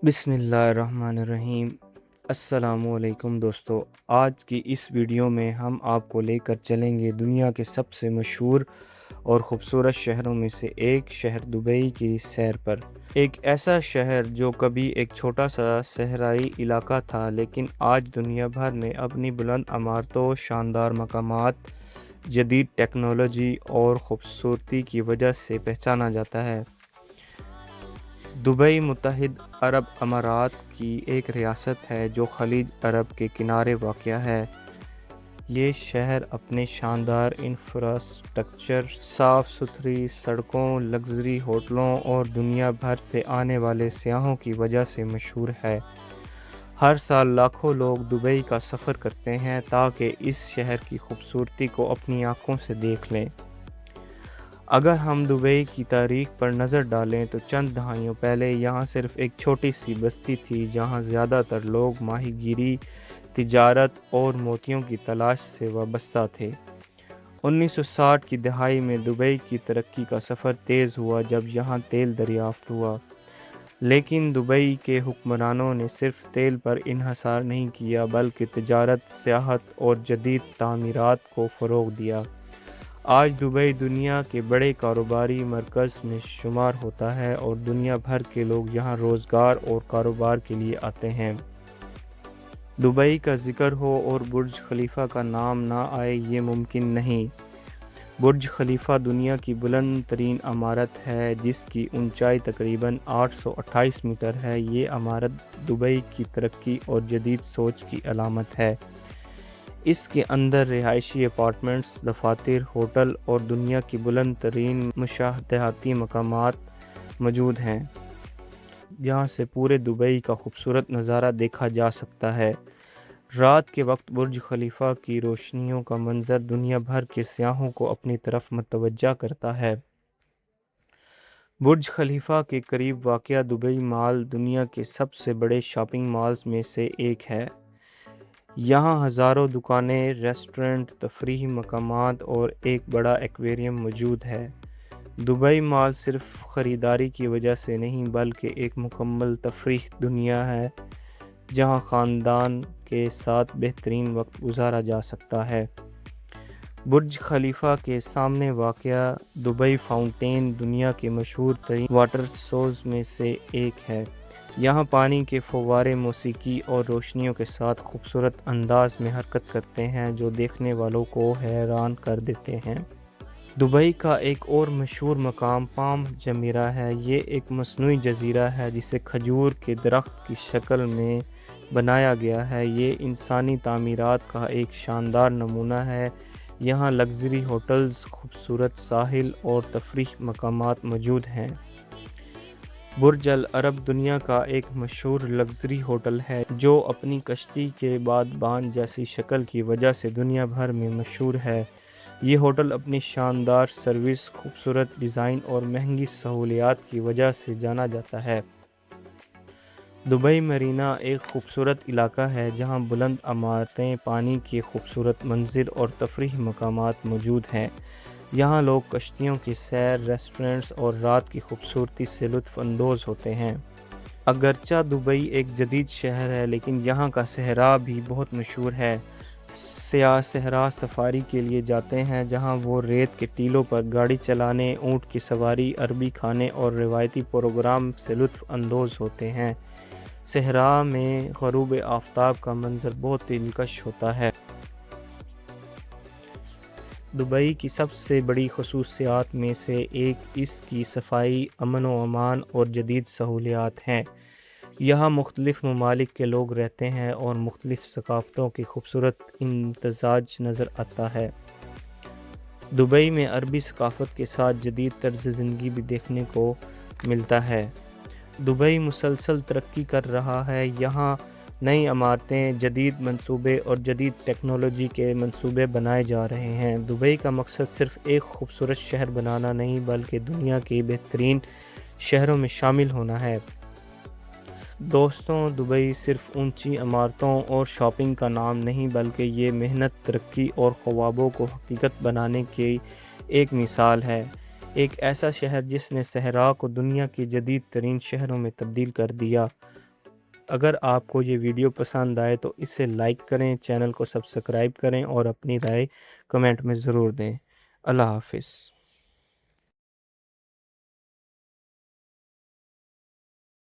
بسم اللہ الرحمن الرحیم۔ السلام علیکم دوستو، آج کی اس ویڈیو میں ہم آپ کو لے کر چلیں گے دنیا کے سب سے مشہور اور خوبصورت شہروں میں سے ایک شہر دبئی کی سیر پر۔ ایک ایسا شہر جو کبھی ایک چھوٹا سا صحرائی علاقہ تھا، لیکن آج دنیا بھر میں اپنی بلند عمارتوں، شاندار مقامات، جدید ٹیکنالوجی اور خوبصورتی کی وجہ سے پہچانا جاتا ہے۔ دبئی متحدہ عرب امارات کی ایک ریاست ہے جو خلیج عرب کے کنارے واقع ہے۔ یہ شہر اپنے شاندار انفراسٹرکچر، صاف ستھری سڑکوں، لگژری ہوٹلوں اور دنیا بھر سے آنے والے سیاحوں کی وجہ سے مشہور ہے۔ ہر سال لاکھوں لوگ دبئی کا سفر کرتے ہیں تاکہ اس شہر کی خوبصورتی کو اپنی آنکھوں سے دیکھ لیں۔ اگر ہم دبئی کی تاریخ پر نظر ڈالیں تو چند دہائیوں پہلے یہاں صرف ایک چھوٹی سی بستی تھی جہاں زیادہ تر لوگ ماہی گیری، تجارت اور موتیوں کی تلاش سے وابستہ تھے۔ 1960 کی دہائی میں دبئی کی ترقی کا سفر تیز ہوا جب یہاں تیل دریافت ہوا، لیکن دبئی کے حکمرانوں نے صرف تیل پر انحصار نہیں کیا بلکہ تجارت، سیاحت اور جدید تعمیرات کو فروغ دیا۔ آج دبئی دنیا کے بڑے کاروباری مرکز میں شمار ہوتا ہے اور دنیا بھر کے لوگ یہاں روزگار اور کاروبار کے لیے آتے ہیں۔ دبئی کا ذکر ہو اور برج خلیفہ کا نام نہ آئے یہ ممکن نہیں۔ برج خلیفہ دنیا کی بلند ترین عمارت ہے جس کی اونچائی تقریباً 828 میٹر ہے۔ یہ عمارت دبئی کی ترقی اور جدید سوچ کی علامت ہے۔ اس کے اندر رہائشی اپارٹمنٹس، دفاتر، ہوٹل اور دنیا کی بلند ترین مشاہداتی مقامات موجود ہیں۔ یہاں سے پورے دبئی کا خوبصورت نظارہ دیکھا جا سکتا ہے۔ رات کے وقت برج خلیفہ کی روشنیوں کا منظر دنیا بھر کے سیاحوں کو اپنی طرف متوجہ کرتا ہے۔ برج خلیفہ کے قریب واقع دبئی مال دنیا کے سب سے بڑے شاپنگ مالز میں سے ایک ہے۔ یہاں ہزاروں دکانیں، ریسٹورنٹ، تفریحی مقامات اور ایک بڑا ایکویریم موجود ہے۔ دبئی مال صرف خریداری کی وجہ سے نہیں بلکہ ایک مکمل تفریح دنیا ہے جہاں خاندان کے ساتھ بہترین وقت گزارا جا سکتا ہے۔ برج خلیفہ کے سامنے واقع دبئی فاؤنٹین دنیا کے مشہور ترین واٹر شوز میں سے ایک ہے۔ یہاں پانی کے فوارے موسیقی اور روشنیوں کے ساتھ خوبصورت انداز میں حرکت کرتے ہیں جو دیکھنے والوں کو حیران کر دیتے ہیں۔ دبئی کا ایک اور مشہور مقام پام جزیرہ ہے۔ یہ ایک مصنوعی جزیرہ ہے جسے کھجور کے درخت کی شکل میں بنایا گیا ہے۔ یہ انسانی تعمیرات کا ایک شاندار نمونہ ہے۔ یہاں لگژری ہوٹلز، خوبصورت ساحل اور تفریح مقامات موجود ہیں۔ برج العرب دنیا کا ایک مشہور لگژری ہوٹل ہے جو اپنی کشتی کے بادبان جیسی شکل کی وجہ سے دنیا بھر میں مشہور ہے۔ یہ ہوٹل اپنی شاندار سروس، خوبصورت ڈیزائن اور مہنگی سہولیات کی وجہ سے جانا جاتا ہے۔ دبئی مرینا ایک خوبصورت علاقہ ہے جہاں بلند عمارتیں، پانی کے خوبصورت مناظر اور تفریحی مقامات موجود ہیں۔ یہاں لوگ کشتیوں کی سیر، ریسٹورنٹس اور رات کی خوبصورتی سے لطف اندوز ہوتے ہیں۔ اگرچہ دبئی ایک جدید شہر ہے لیکن یہاں کا صحرا بھی بہت مشہور ہے۔ سیاح صحرا سفاری کے لیے جاتے ہیں جہاں وہ ریت کے ٹیلوں پر گاڑی چلانے، اونٹ کی سواری، عربی کھانے اور روایتی پروگرام سے لطف اندوز ہوتے ہیں۔ صحرا میں غروب آفتاب کا منظر بہت دلکش ہوتا ہے۔ دبئی کی سب سے بڑی خصوصیات میں سے ایک اس کی صفائی، امن و امان اور جدید سہولیات ہیں۔ یہاں مختلف ممالک کے لوگ رہتے ہیں اور مختلف ثقافتوں کی خوبصورت امتزاج نظر آتا ہے۔ دبئی میں عربی ثقافت کے ساتھ جدید طرز زندگی بھی دیکھنے کو ملتا ہے۔ دبئی مسلسل ترقی کر رہا ہے۔ یہاں نئی عمارتیں، جدید منصوبے اور جدید ٹیکنالوجی کے منصوبے بنائے جا رہے ہیں۔ دبئی کا مقصد صرف ایک خوبصورت شہر بنانا نہیں بلکہ دنیا کے بہترین شہروں میں شامل ہونا ہے۔ دوستوں، دبئی صرف اونچی عمارتوں اور شاپنگ کا نام نہیں بلکہ یہ محنت، ترقی اور خوابوں کو حقیقت بنانے کی ایک مثال ہے۔ ایک ایسا شہر جس نے صحرا کو دنیا کے جدید ترین شہروں میں تبدیل کر دیا۔ اگر آپ کو یہ ویڈیو پسند آئے تو اسے لائک کریں، چینل کو سبسکرائب کریں اور اپنی رائے کمنٹ میں ضرور دیں۔ اللہ حافظ۔